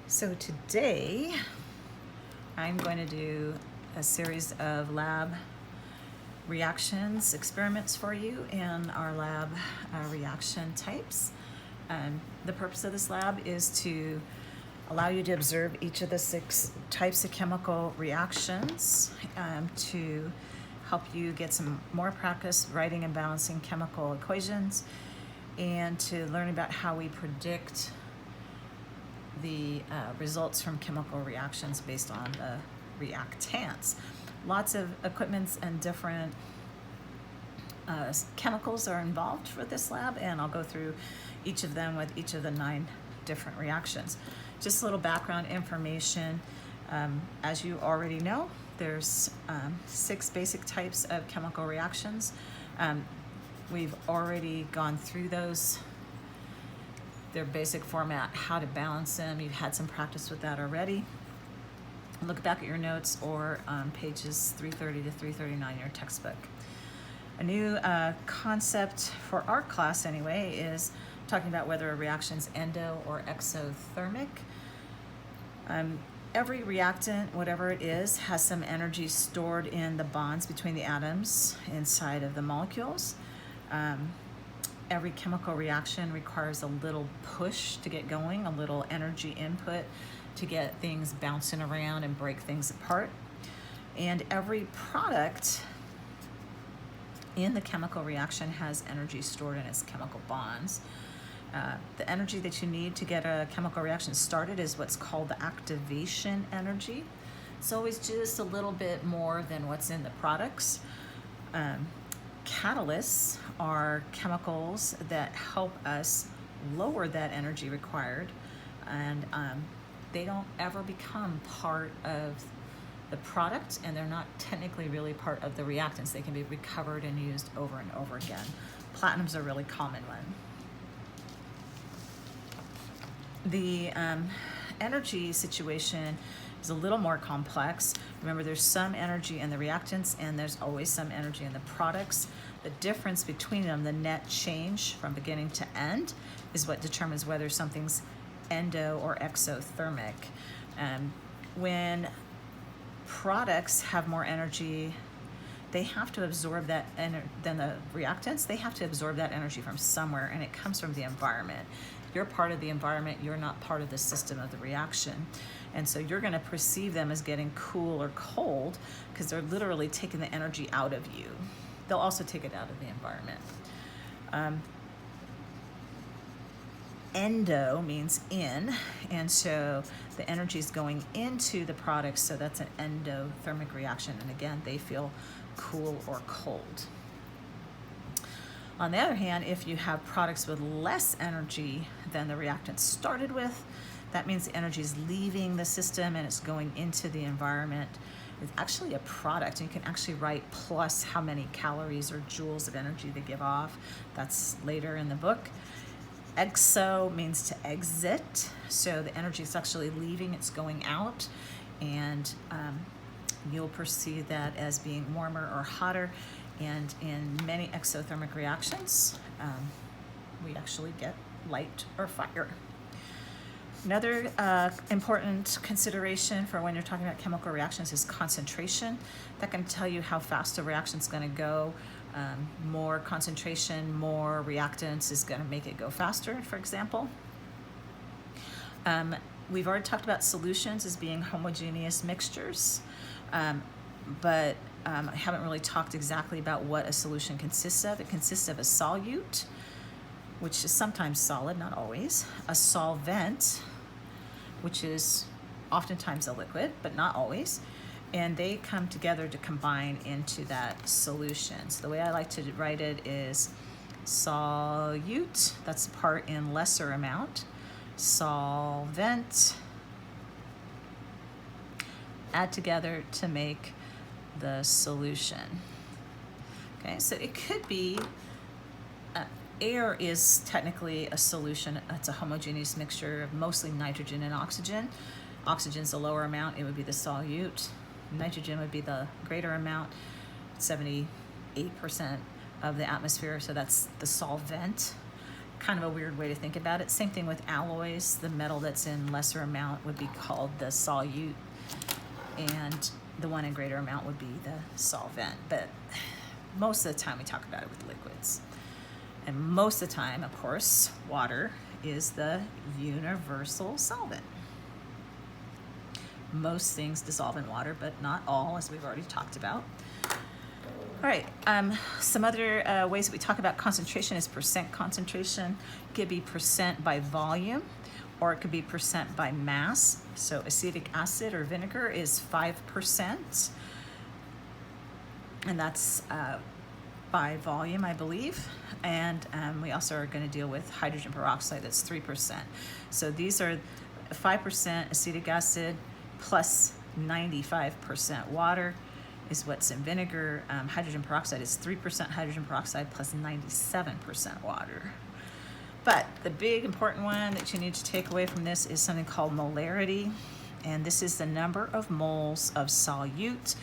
So today I'm going to do a series of lab reactions, experiments for you in our lab reaction types. The purpose of this lab is to allow you to observe each of the 6 types of chemical reactions to help you get some more practice writing and balancing chemical equations, and to learn about how we predict the results from chemical reactions based on the reactants. Lots of equipments and different chemicals are involved for this lab, and I'll go through each of them with each of the 9 different reactions. Just a little background information. As you already know, there's 6 basic types of chemical reactions. We've already gone through those, their basic format, how to balance them. You've had some practice with that already. Look back at your notes or pages 330 to 339 in your textbook. A new concept for our class anyway is talking about whether a reaction is endo or exothermic. Every reactant, whatever it is, has some energy stored in the bonds between the atoms inside of the molecules. Every chemical reaction requires a little push to get going, a little energy input to get things bouncing around and break things apart. And every product in the chemical reaction has energy stored in its chemical bonds. The energy that you need to get a chemical reaction started is what's called the activation energy. It's always just a little bit more than what's in the products. Catalysts are chemicals that help us lower that energy required, and they don't ever become part of the product, and they're not technically really part of the reactants. They can be recovered and used over and over again. Platinum's a really common one. The energy situation is a little more complex. Remember, there's some energy in the reactants and there's always some energy in the products. The difference between them, the net change from beginning to end, is what determines whether something's endo or exothermic. When products have more energy, they have to absorb that than the reactants. They have to absorb that energy from somewhere, and it comes from the environment. You're part of the environment, you're not part of the system of the reaction. And so you're gonna perceive them as getting cool or cold because they're literally taking the energy out of you. They'll also take it out of the environment. Endo means in, and so the energy is going into the products, so that's an endothermic reaction. And again, they feel cool or cold. On the other hand, if you have products with less energy than the reactant started with, that means the energy is leaving the system and it's going into the environment. It's actually a product, and you can actually write plus how many calories or joules of energy they give off. That's later in the book. Exo means to exit, so the energy is actually leaving, it's going out, and you'll perceive that as being warmer or hotter. And in many exothermic reactions, we actually get light or fire. Another important consideration for when you're talking about chemical reactions is concentration. That can tell you how fast a reaction is going to go. More concentration, more reactants is going to make it go faster, for example. We've already talked about solutions as being homogeneous mixtures, but I haven't really talked exactly about what a solution consists of. It consists of a solute, which is sometimes solid, not always, a solvent, which is oftentimes a liquid, but not always, and they come together to combine into that solution. So the way I like to write it is solute, that's part in lesser amount, solvent, add together to make the solution. Okay, so it could be air is technically a solution. It's a homogeneous mixture of mostly nitrogen and oxygen. Oxygen's the lower amount, it would be the solute. Nitrogen would be the greater amount, 78% of the atmosphere, so that's the solvent. kind of a weird way to think about it. Same thing with alloys. The metal that's in lesser amount would be called the solute, and the one in greater amount would be the solvent. But most of the time we talk about it with liquids. And most of the time, of course, water is the universal solvent. Most things dissolve in water, but not all, as we've already talked about. All right, some other ways that we talk about concentration is percent concentration. It could be percent by volume, or it could be percent by mass. So acetic acid or vinegar is 5%, and that's by volume, I believe. And we also are going to deal with hydrogen peroxide, that's 3%. So these are 5% acetic acid plus 95% water is what's in vinegar. Hydrogen peroxide is 3% hydrogen peroxide plus 97% water. But the big important one that you need to take away from this is something called molarity. And this is the number of moles of solute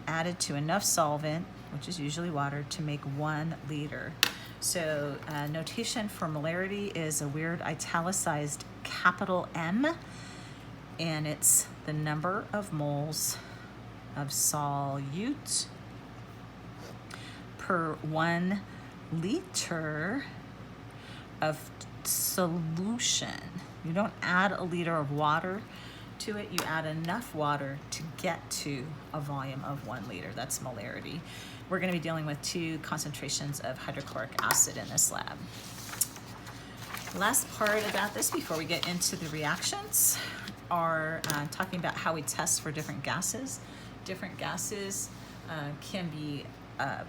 added to enough solvent, which is usually water, to make 1 liter. So notation for molarity is a weird italicized capital M, and it's the number of moles of solute per 1 liter of solution. You don't add a liter of water to it, you add enough water to get to a volume of 1 liter. That's molarity. We're going to be dealing with 2 concentrations of hydrochloric acid in this lab. Last part about this before we get into the reactions are talking about how we test for different gases. Different gases can be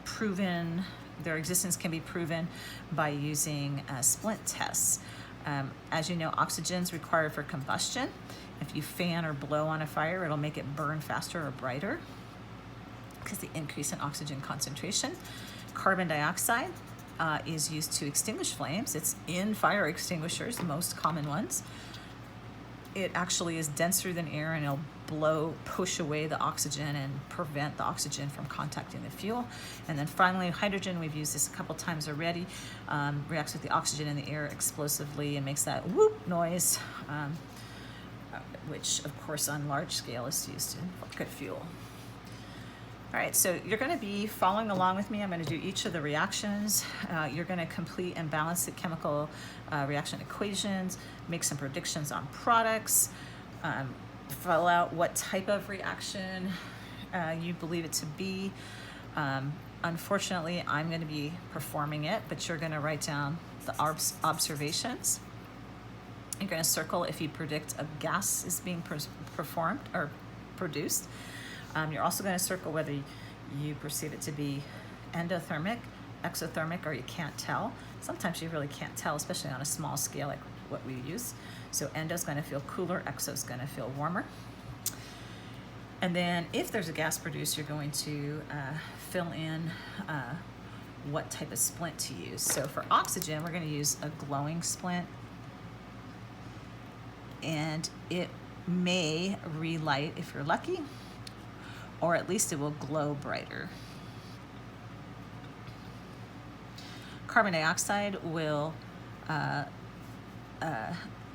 proven, their existence can be proven by using splint tests. As you know, oxygen is required for combustion. If you fan or blow on a fire, it'll make it burn faster or brighter because the increase in oxygen concentration. Carbon dioxide is used to extinguish flames. It's in fire extinguishers, the most common ones. It actually is denser than air, and it'll push away the oxygen and prevent the oxygen from contacting the fuel. And then finally, hydrogen, we've used this a couple times already, reacts with the oxygen in the air explosively and makes that whoop noise, which of course on large scale is used in rocket fuel. All right, so you're going to be following along with me. I'm going to do each of the reactions. You're going to complete and balance the chemical reaction equations, make some predictions on products, fill out what type of reaction you believe it to be. Unfortunately, I'm going to be performing it, but you're going to write down the observations. You're going to circle if you predict a gas is being performed or produced. You're also going to circle whether you perceive it to be endothermic, exothermic, or you can't tell. Sometimes you really can't tell, especially on a small scale like what we use. So endo is going to feel cooler, exo is going to feel warmer. And then if there's a gas produced, you're going to fill in what type of splint to use. So for oxygen, we're going to use a glowing splint, and it may relight if you're lucky, or at least it will glow brighter. Carbon dioxide will,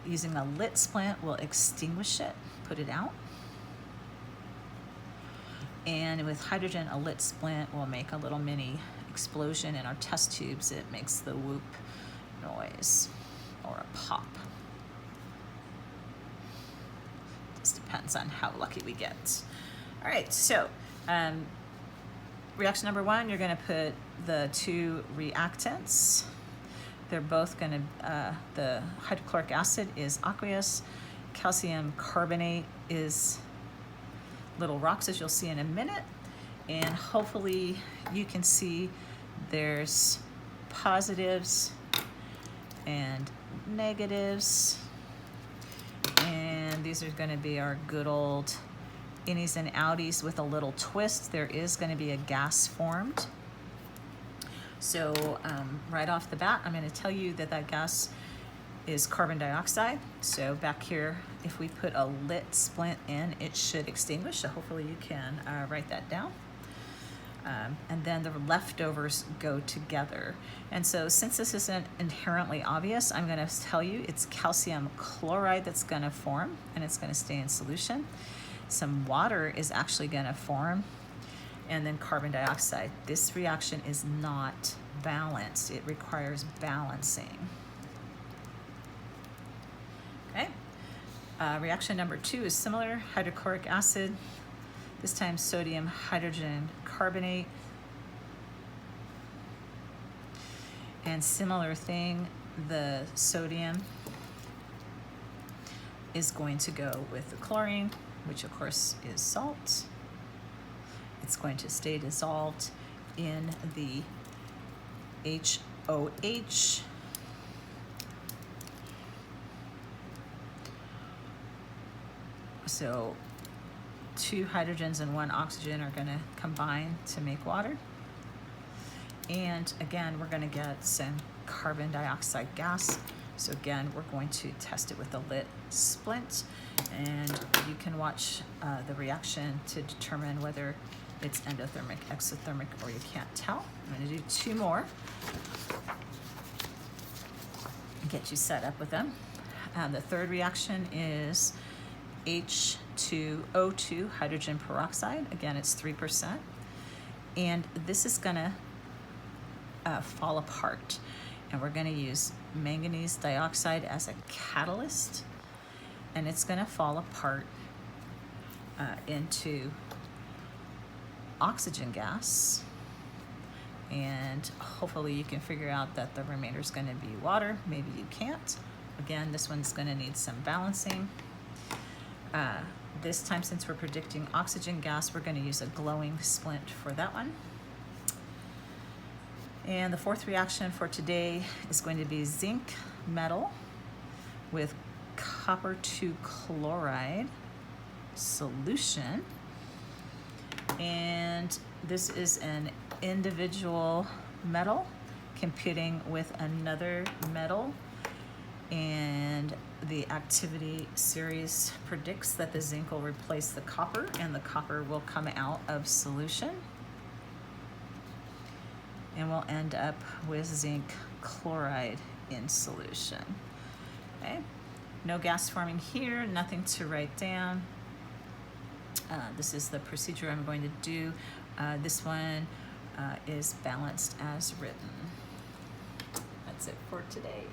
using a lit splint, will extinguish it, put it out. And with hydrogen, a lit splint will make a little mini explosion in our test tubes. It makes the whoop noise or a pop. Just depends on how lucky we get. All right, so reaction number 1, you're going to put the 2 reactants. They're both going to, the hydrochloric acid is aqueous, calcium carbonate is little rocks, as you'll see in a minute, and hopefully you can see there's positives and negatives, and these are going to be our good old innies and outies with a little twist. There is going to be a gas formed. So right off the bat, I'm going to tell you that that gas is carbon dioxide. So back here, if we put a lit splint in, it should extinguish. So hopefully you can write that down. and then the leftovers go together. And so since this isn't inherently obvious, I'm going to tell you it's calcium chloride that's going to form, and it's going to stay in solution. Some water is actually going to form, and then carbon dioxide. This reaction is not balanced. It requires balancing. Okay. Reaction number 2 is similar, hydrochloric acid, this time sodium hydrogen carbonate. And similar thing, the sodium is going to go with the chlorine, which of course is salt. It's going to stay dissolved in the HOH. So 2 hydrogens and 1 oxygen are going to combine to make water. And again, we're going to get some carbon dioxide gas. So again, we're going to test it with a lit splint, and you can watch the reaction to determine whether it's endothermic, exothermic, or you can't tell. I'm going to do 2 more and get you set up with them. The third reaction is H2O2, hydrogen peroxide. Again, it's 3%. And this is going to fall apart. And we're going to use manganese dioxide as a catalyst. And it's going to fall apart into oxygen gas. And hopefully you can figure out that the remainder is going to be water. Maybe you can't. Again, this one's going to need some balancing. This time, since we're predicting oxygen gas, we're going to use a glowing splint for that one. And the fourth reaction for today is going to be zinc metal with copper 2 chloride solution. And this is an individual metal competing with another metal, and the activity series predicts that the zinc will replace the copper and the copper will come out of solution, and we'll end up with zinc chloride in solution. Okay, no gas forming here, nothing to write down. This is the procedure I'm going to do. This one is balanced as written. That's it for today.